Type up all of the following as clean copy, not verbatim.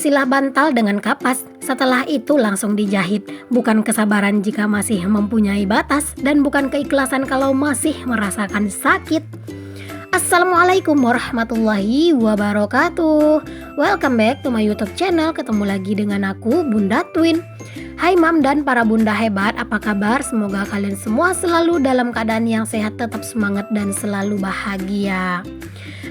Silsilah bantal dengan kapas, setelah itu langsung dijahit. Bukan kesabaran jika masih mempunyai batas, dan bukan keikhlasan kalau masih merasakan sakit. Assalamualaikum warahmatullahi wabarakatuh. Welcome back to my YouTube channel. Ketemu lagi dengan aku, Bunda Twin. Hai Mam dan para bunda hebat, apa kabar? Semoga kalian semua selalu dalam keadaan yang sehat, tetap semangat dan selalu bahagia.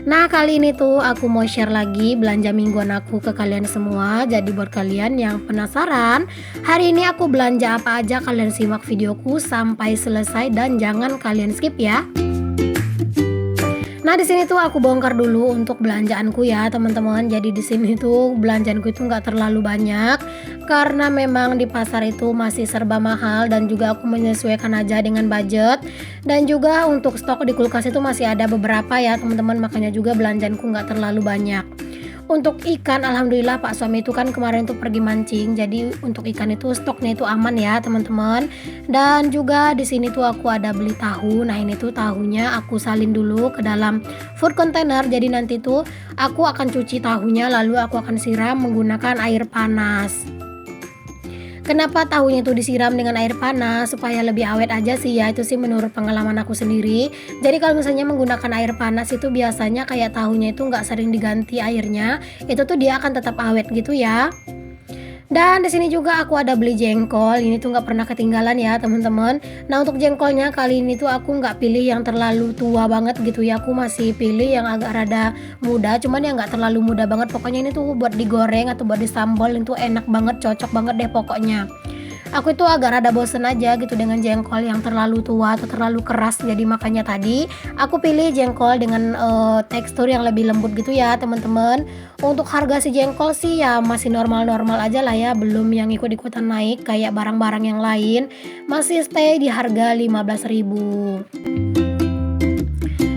Nah, kali ini tuh aku mau share lagi belanja mingguan aku ke kalian semua. Jadi buat kalian yang penasaran, hari ini aku belanja apa aja, kalian simak videoku sampai selesai dan jangan kalian skip ya. Nah, di sini tuh aku bongkar dulu untuk belanjaanku ya, teman-teman. Jadi di sini tuh belanjaanku itu nggak terlalu banyak karena memang di pasar itu masih serba mahal dan juga aku menyesuaikan aja dengan budget. Dan juga untuk stok di kulkas itu masih ada beberapa ya, teman-teman. Makanya juga belanjaanku nggak terlalu banyak. Untuk ikan, alhamdulillah Pak suami itu kan kemarin tuh pergi mancing. Jadi untuk ikan itu stoknya itu aman ya, teman-teman. Dan juga di sini tuh aku ada beli tahu. Nah, ini tuh tahunya aku salin dulu ke dalam food container. Jadi nanti tuh aku akan cuci tahunya, lalu aku akan siram menggunakan air panas. Kenapa tahunya itu disiram dengan air panas? Supaya lebih awet aja sih ya, itu sih menurut pengalaman aku sendiri. Jadi kalau misalnya menggunakan air panas itu biasanya kayak tahunya itu nggak sering diganti airnya, itu tuh dia akan tetap awet gitu ya. Dan di sini juga aku ada beli jengkol. Ini tuh nggak pernah ketinggalan ya, teman-teman. Nah, untuk jengkolnya kali ini tuh aku nggak pilih yang terlalu tua banget gitu ya. Aku masih pilih yang agak rada muda, cuman yang nggak terlalu muda banget. Pokoknya ini tuh buat digoreng atau buat disambal itu enak banget, cocok banget deh pokoknya. Aku itu agak rada bosen aja gitu dengan jengkol yang terlalu tua atau terlalu keras. Jadi makanya tadi aku pilih jengkol dengan tekstur yang lebih lembut gitu ya, teman-teman. Untuk harga si jengkol sih ya masih normal-normal aja lah ya, belum yang ikut-ikutan naik kayak barang-barang yang lain. Masih stay di harga 15.000.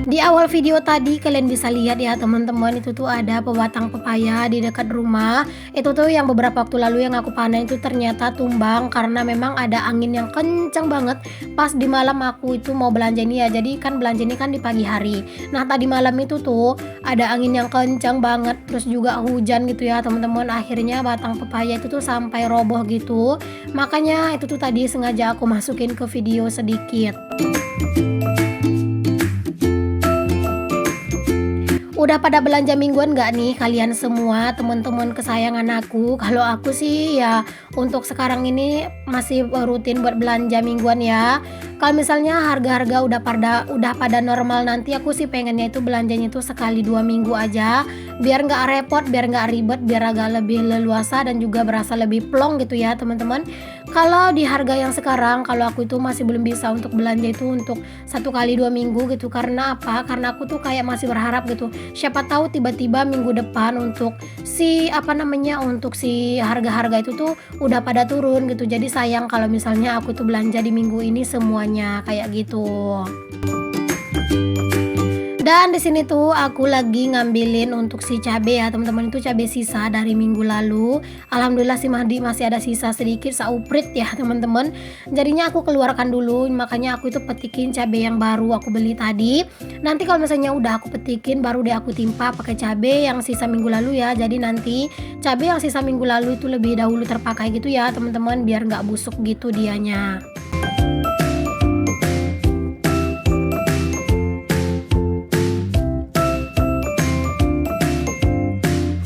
Di awal video tadi kalian bisa lihat ya, teman-teman, itu tuh ada pebatang pepaya di dekat rumah. Itu tuh yang beberapa waktu lalu yang aku panen itu ternyata tumbang karena memang ada angin yang kencang banget. Pas di malam aku itu mau belanja ini ya, jadi kan belanja ini kan di pagi hari. Nah, tadi malam itu tuh ada angin yang kencang banget, terus juga hujan gitu ya, teman-teman. Akhirnya batang pepaya itu tuh sampai roboh gitu. Makanya itu tuh tadi sengaja aku masukin ke video sedikit. Udah pada belanja mingguan gak nih kalian semua, teman-teman kesayangan aku? Kalau aku sih ya untuk sekarang ini masih rutin buat belanja mingguan ya. Kalau misalnya harga-harga udah pada normal, nanti aku sih pengennya itu belanjanya itu sekali 2 minggu aja, biar nggak repot, biar nggak ribet, biar agak lebih leluasa dan juga berasa lebih plong gitu ya, teman-teman. Kalau di harga yang sekarang, kalau aku itu masih belum bisa untuk belanja itu untuk 1 kali 2 minggu gitu. Karena apa? Karena aku tuh kayak masih berharap gitu, siapa tahu tiba-tiba minggu depan untuk si harga-harga itu tuh udah pada turun gitu. Jadi sayang kalau misalnya aku tuh belanja di minggu ini semuanya kayak gitu. Dan di sini tuh aku lagi ngambilin untuk si cabe ya, teman-teman. Itu cabe sisa dari minggu lalu. Alhamdulillah sih masih ada sisa sedikit sauprit ya, teman-teman. Jadinya aku keluarkan dulu, makanya aku itu petikin cabe yang baru aku beli tadi. Nanti kalau misalnya udah aku petikin, baru deh aku timpa pakai cabe yang sisa minggu lalu ya. Jadi nanti cabe yang sisa minggu lalu itu lebih dahulu terpakai gitu ya, teman-teman, biar nggak busuk gitu dianya.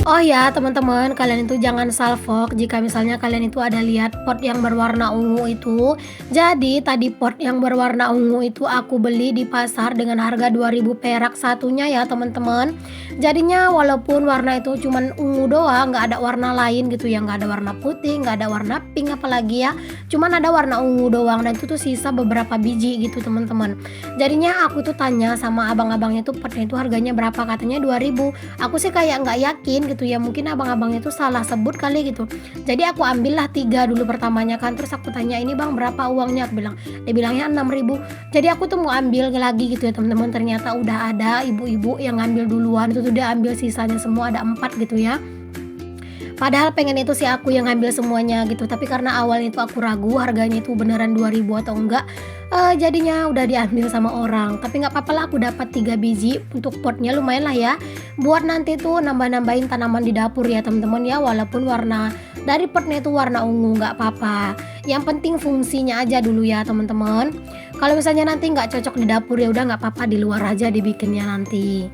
Oh ya, teman-teman, kalian itu jangan salfok jika misalnya kalian itu ada lihat pot yang berwarna ungu itu. Jadi tadi pot yang berwarna ungu itu aku beli di pasar dengan harga 2.000 perak satunya ya, teman-teman. Jadinya walaupun warna itu cuman ungu doang, nggak ada warna lain gitu ya, nggak ada warna putih, nggak ada warna pink apalagi ya. Cuman ada warna ungu doang dan itu tuh sisa beberapa biji gitu, teman-teman. Jadinya aku tuh tanya sama abang-abangnya tuh potnya itu harganya berapa, katanya 2.000. Aku sih kayak nggak yakin gitu ya, mungkin abang-abangnya itu salah sebut kali gitu. Jadi aku ambillah 3 dulu pertamanya kan, terus aku tanya, ini bang berapa uangnya, dia bilangnya 6.000. Jadi aku tuh mau ambil lagi gitu ya, teman-teman. Ternyata udah ada ibu-ibu yang ngambil duluan, itu tuh dia ambil sisanya semua, ada 4 gitu ya. Padahal pengen itu sih aku yang ngambil semuanya gitu, tapi karena awalnya itu aku ragu harganya itu beneran 2.000 atau enggak, jadinya udah diambil sama orang. Tapi nggak apa-apa lah, aku dapat 3 biji untuk potnya, lumayan lah ya buat nanti tuh nambah-nambahin tanaman di dapur ya teman-teman ya, walaupun warna dari potnya itu warna ungu nggak apa-apa, yang penting fungsinya aja dulu ya teman-teman. Kalau misalnya nanti nggak cocok di dapur ya udah nggak apa-apa, di luar aja dibikinnya nanti.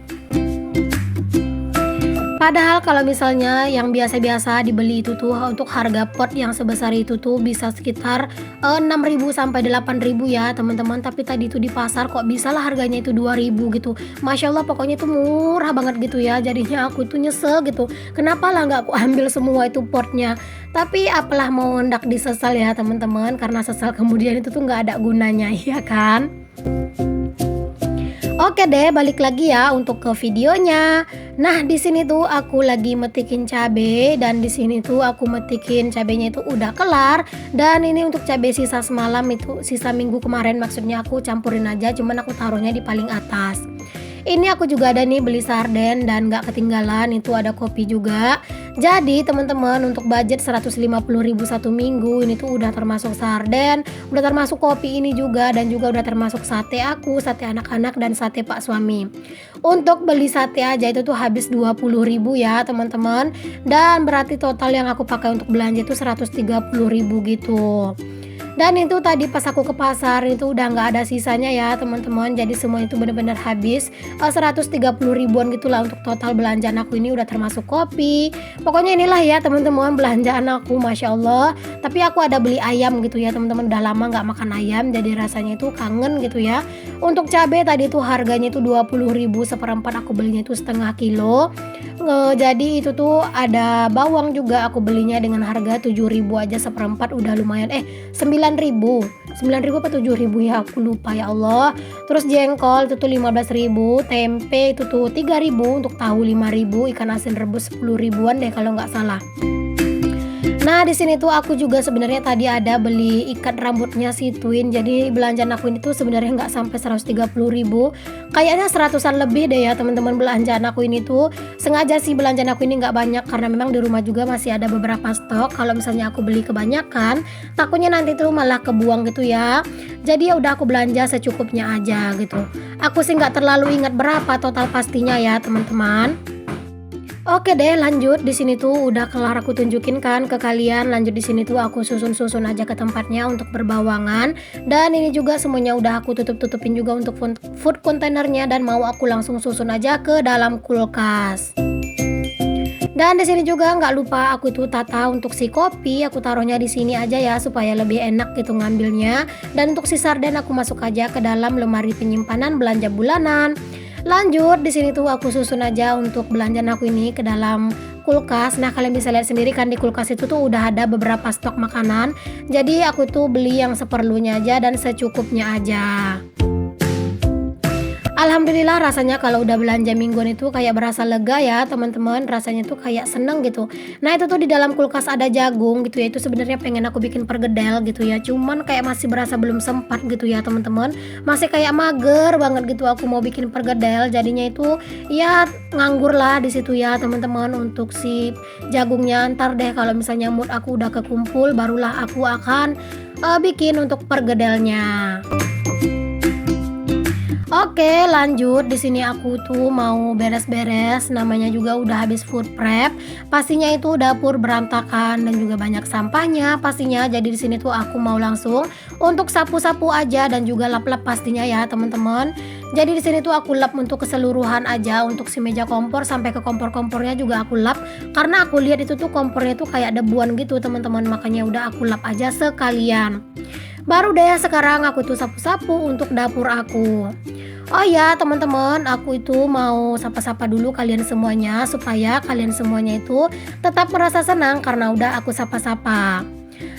Padahal kalau misalnya yang biasa-biasa dibeli itu tuh untuk harga pot yang sebesar itu tuh bisa sekitar 6.000 sampai 8.000 ya teman-teman. Tapi tadi itu di pasar kok bisa lah harganya itu 2.000 gitu. Masya Allah, pokoknya itu murah banget gitu ya. Jadinya aku itu nyesel gitu. Kenapa lah nggak aku ambil semua itu potnya. Tapi apalah, mau hendak disesal ya teman-teman. Karena sesal kemudian itu tuh nggak ada gunanya ya kan. Oke deh, balik lagi ya untuk ke videonya. Nah, di sini tuh aku lagi metikin cabe, dan di sini tuh aku metikin cabenya itu udah kelar. Dan ini untuk cabe sisa semalam itu, sisa minggu kemarin maksudnya, aku campurin aja, cuman aku taruhnya di paling atas. Ini aku juga ada nih beli sarden, dan gak ketinggalan itu ada kopi juga. Jadi teman-teman, untuk budget 150.000 satu minggu ini tuh udah termasuk sarden, udah termasuk kopi ini juga, dan juga udah termasuk sate aku, sate anak-anak, dan sate pak suami. Untuk beli sate aja itu tuh habis 20.000 ya teman-teman, dan berarti total yang aku pakai untuk belanja itu 130.000 gitu. Dan itu tadi pas aku ke pasar itu udah nggak ada sisanya ya teman-teman. Jadi semua itu benar-benar habis 130 ribuan gitulah untuk total belanjaan aku ini, udah termasuk kopi. Pokoknya inilah ya teman-teman belanjaan aku, Masya Allah. Tapi aku ada beli ayam gitu ya teman-teman, udah lama nggak makan ayam jadi rasanya itu kangen gitu ya. Untuk cabai tadi itu harganya itu 20.000 seperempat, aku belinya itu setengah kilo. Jadi itu tuh ada bawang juga aku belinya dengan harga 7.000 aja seperempat, udah lumayan. 9.000 apa 7.000 ya, aku lupa ya Allah. Terus jengkol itu tuh 15.000, tempe itu tuh 3.000, untuk tahu 5.000, ikan asin rebus 10 ribuan deh kalau nggak salah. Nah, di sini tuh aku juga sebenarnya tadi ada beli ikat rambutnya si Twin. Jadi belanjaan aku ini tuh sebenarnya nggak sampai 130.000, kayaknya 100-an lebih deh ya teman-teman belanjaan aku ini tuh. Sengaja sih belanjaan aku ini nggak banyak karena memang di rumah juga masih ada beberapa stok. Kalau misalnya aku beli kebanyakan, takutnya nanti tuh malah kebuang gitu ya. Jadi ya udah aku belanja secukupnya aja gitu. Aku sih nggak terlalu ingat berapa total pastinya ya teman-teman. Oke deh, lanjut. Di sini tuh udah kelar aku tunjukin kan ke kalian. Lanjut di sini tuh aku susun-susun aja ke tempatnya untuk berbawangan. Dan ini juga semuanya udah aku tutup-tutupin juga untuk food containernya, dan mau aku langsung susun aja ke dalam kulkas. Dan di sini juga nggak lupa aku tuh tata untuk si kopi, aku taruhnya di sini aja ya supaya lebih enak gitu ngambilnya. Dan untuk si sarden aku masuk aja ke dalam lemari penyimpanan belanja bulanan. Lanjut di sini tuh aku susun aja untuk belanjaan aku ini ke dalam kulkas. Nah, kalian bisa lihat sendiri kan di kulkas itu tuh udah ada beberapa stok makanan. Jadi aku tuh beli yang seperlunya aja dan secukupnya aja. Alhamdulillah rasanya kalau udah belanja mingguan itu kayak berasa lega ya teman-teman, rasanya tuh kayak seneng gitu. Nah, itu tuh di dalam kulkas ada jagung gitu ya, itu sebenarnya pengen aku bikin pergedel gitu ya, cuman kayak masih berasa belum sempat gitu ya teman-teman, masih kayak mager banget gitu aku mau bikin pergedel, jadinya itu ya nganggur lah di situ ya teman-teman untuk si jagungnya. Ntar deh kalau misalnya mood aku udah kekumpul barulah aku akan bikin untuk pergedelnya. Oke, lanjut. Di sini aku tuh mau beres-beres, namanya juga udah habis food prep. Pastinya itu dapur berantakan dan juga banyak sampahnya pastinya. Jadi di sini tuh aku mau langsung untuk sapu-sapu aja dan juga lap-lap pastinya ya, teman-teman. Jadi di sini tuh aku lap untuk keseluruhan aja, untuk si meja kompor sampai ke kompor-kompornya juga aku lap karena aku lihat itu tuh kompornya tuh kayak debuan gitu, teman-teman. Makanya udah aku lap aja sekalian. Baru deh sekarang aku tuh sapu-sapu untuk dapur aku. Oh ya teman-teman, aku itu mau sapa-sapa dulu kalian semuanya supaya kalian semuanya itu tetap merasa senang karena udah aku sapa-sapa.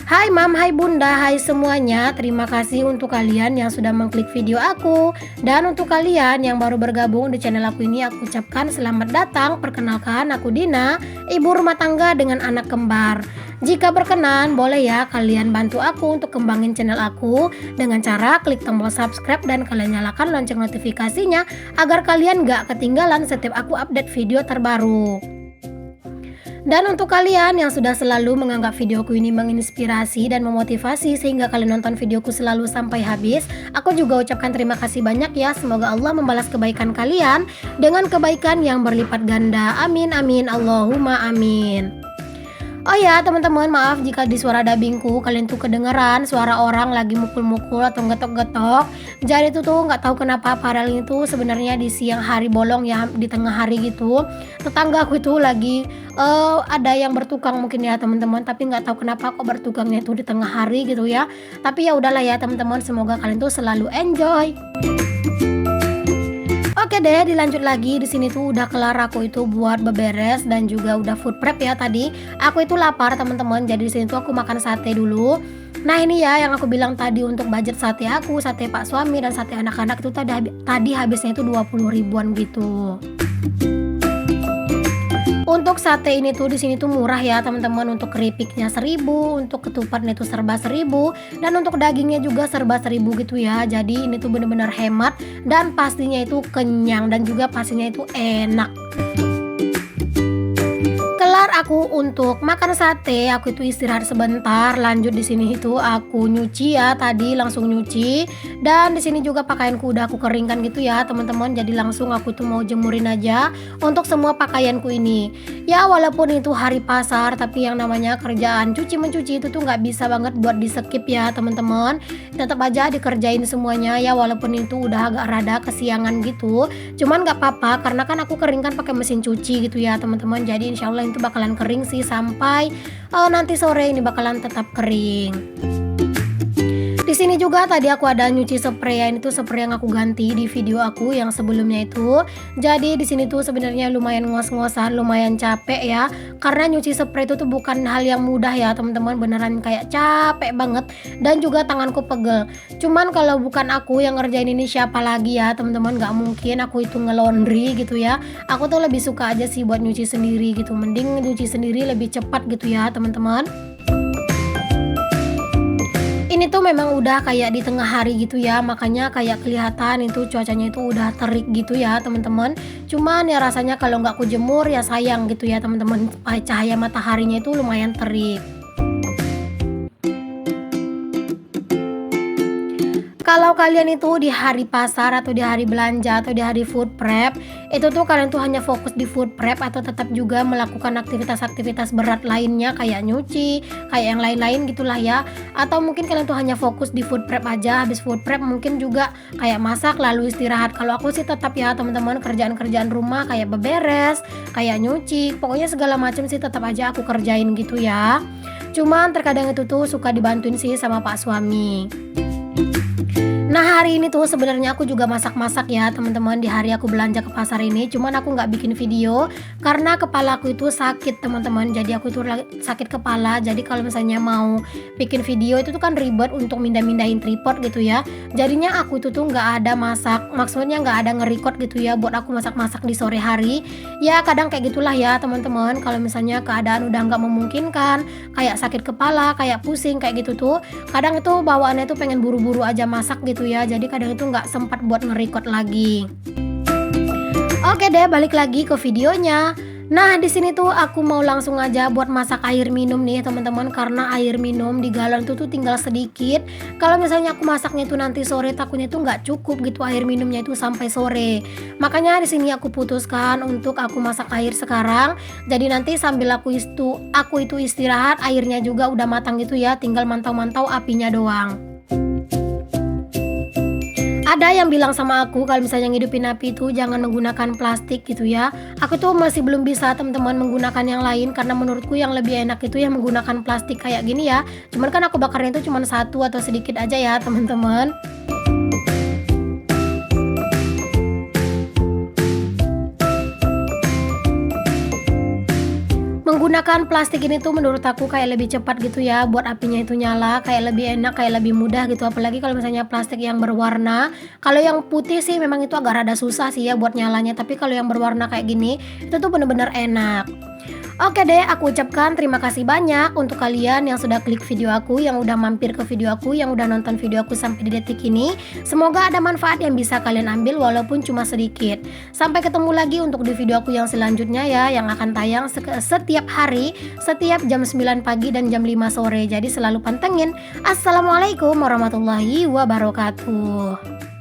Hai Mam, hai Bunda, hai semuanya. Terima kasih untuk kalian yang sudah mengklik video aku. Dan untuk kalian yang baru bergabung di channel aku ini, aku ucapkan selamat datang. Perkenalkan, aku Dina, ibu rumah tangga dengan anak kembar. Jika berkenan, boleh ya kalian bantu aku untuk kembangin channel aku dengan cara klik tombol subscribe dan kalian nyalakan lonceng notifikasinya agar kalian gak ketinggalan setiap aku update video terbaru. Dan untuk kalian yang sudah selalu menganggap videoku ini menginspirasi dan memotivasi sehingga kalian nonton videoku selalu sampai habis, aku juga ucapkan terima kasih banyak ya. Semoga Allah membalas kebaikan kalian dengan kebaikan yang berlipat ganda. Amin amin Allahumma amin. Oh ya teman-teman, maaf jika di suara dubbingku kalian tuh kedengeran suara orang lagi mukul-mukul atau getok-getok. Jadi itu tuh nggak tahu kenapa, padahal itu sebenarnya di siang hari bolong ya, di tengah hari gitu. Tetangga aku itu lagi ada yang bertukang mungkin ya teman-teman, tapi nggak tahu kenapa kok bertukangnya itu di tengah hari gitu ya. Tapi ya udahlah ya teman-teman, semoga kalian tuh selalu enjoy. Oke deh, dilanjut lagi. Di sini tuh udah kelar aku itu buat beberes dan juga udah food prep ya tadi. Aku itu lapar teman-teman. Jadi di sini tuh aku makan sate dulu. Nah, ini ya yang aku bilang tadi untuk budget sate aku, sate Pak Suami dan sate anak-anak itu tadi habisnya itu 20 ribuan gitu. Untuk sate ini tuh di sini tuh murah ya teman-teman. Untuk keripiknya 1.000, untuk ketupatnya itu serba 1.000, dan untuk dagingnya juga serba 1.000 gitu ya. Jadi ini tuh bener-bener hemat dan pastinya itu kenyang dan juga pastinya itu enak. Kelar aku untuk makan sate, aku itu istirahat sebentar. Lanjut di sini itu aku nyuci ya, tadi langsung nyuci. Dan di sini juga pakaianku udah aku keringkan gitu ya, teman-teman. Jadi langsung aku tuh mau jemurin aja untuk semua pakaianku ini. Ya walaupun itu hari pasar, tapi yang namanya kerjaan cuci mencuci itu tuh nggak bisa banget buat di skip ya, teman-teman. Tetap aja dikerjain semuanya ya, walaupun itu udah agak rada kesiangan gitu. Cuman nggak apa-apa karena kan aku keringkan pakai mesin cuci gitu ya, teman-teman. Jadi insya Allah itu bakalan kering sih sampai nanti sore ini bakalan tetap kering. Di sini juga tadi aku ada nyuci spray ya, ini tuh spray yang aku ganti di video aku yang sebelumnya itu. Jadi di sini tuh sebenarnya lumayan ngos-ngosan, lumayan capek ya. Karena nyuci spray itu tuh bukan hal yang mudah ya, teman-teman, beneran kayak capek banget dan juga tanganku pegel. Cuman kalau bukan aku yang ngerjain ini siapa lagi ya, teman-teman, nggak mungkin aku itu ngelondri gitu ya. Aku tuh lebih suka aja sih buat nyuci sendiri gitu. Mending nyuci sendiri lebih cepat gitu ya, teman-teman. Ini tuh memang udah kayak di tengah hari gitu ya, makanya kayak kelihatan itu cuacanya itu udah terik gitu ya teman-teman. Cuman ya rasanya kalau nggak aku jemur ya sayang gitu ya teman-teman, cahaya mataharinya itu lumayan terik. Kalau kalian itu di hari pasar atau di hari belanja atau di hari food prep, itu tuh kalian tuh hanya fokus di food prep atau tetap juga melakukan aktivitas-aktivitas berat lainnya kayak nyuci, kayak yang lain-lain gitulah ya. Atau mungkin kalian tuh hanya fokus di food prep aja, habis food prep mungkin juga kayak masak lalu istirahat. Kalau aku sih tetap ya teman-teman, kerjaan-kerjaan rumah kayak beberes, kayak nyuci, pokoknya segala macam sih tetap aja aku kerjain gitu ya. Cuman terkadang itu tuh suka dibantuin sih sama Pak Suami. Nah hari ini tuh sebenarnya aku juga masak-masak ya teman-teman, di hari aku belanja ke pasar ini. Cuman aku nggak bikin video karena kepala aku itu sakit teman-teman. Jadi aku itu sakit kepala. Jadi kalau misalnya mau bikin video itu tuh kan ribet untuk mindah-mindahin tripod gitu ya. Jadinya aku itu tuh nggak ada masak, maksudnya nggak ada nge-record gitu ya buat aku masak-masak di sore hari. Ya kadang kayak gitulah ya teman-teman. Kalau misalnya keadaan udah nggak memungkinkan, kayak sakit kepala, kayak pusing kayak gitu tuh, kadang itu bawaannya tuh pengen buru-buru aja masak gitu ya, jadi kadang itu nggak sempat buat nge-record lagi. Oke deh, balik lagi ke videonya. Nah di sini tuh aku mau langsung aja buat masak air minum nih teman-teman, karena air minum di galon itu tuh tinggal sedikit. Kalau misalnya aku masaknya itu nanti sore, takutnya itu nggak cukup gitu air minumnya itu sampai sore. Makanya di sini aku putuskan untuk aku masak air sekarang. Jadi nanti sambil aku itu istirahat, airnya juga udah matang gitu ya, tinggal mantau-mantau apinya doang. Ada yang bilang sama aku kalau misalnya ngidupin api itu jangan menggunakan plastik gitu ya. Aku tuh masih belum bisa teman-teman menggunakan yang lain, karena menurutku yang lebih enak itu yang menggunakan plastik kayak gini ya. Cuman kan aku bakarnya itu cuma satu atau sedikit aja ya teman-teman. Menggunakan plastik ini tuh menurut aku kayak lebih cepat gitu ya buat apinya itu nyala, kayak lebih enak, kayak lebih mudah gitu. Apalagi kalau misalnya plastik yang berwarna. Kalau yang putih sih memang itu agak rada susah sih ya buat nyalanya, tapi kalau yang berwarna kayak gini itu tuh bener-bener enak. Oke deh, aku ucapkan terima kasih banyak untuk kalian yang sudah klik video aku, yang udah mampir ke video aku, yang udah nonton video aku sampai di detik ini. Semoga ada manfaat yang bisa kalian ambil walaupun cuma sedikit. Sampai ketemu lagi untuk di video aku yang selanjutnya ya, yang akan tayang setiap hari, setiap jam 9 pagi dan jam 5 sore. Jadi selalu pantengin. Assalamualaikum warahmatullahi wabarakatuh.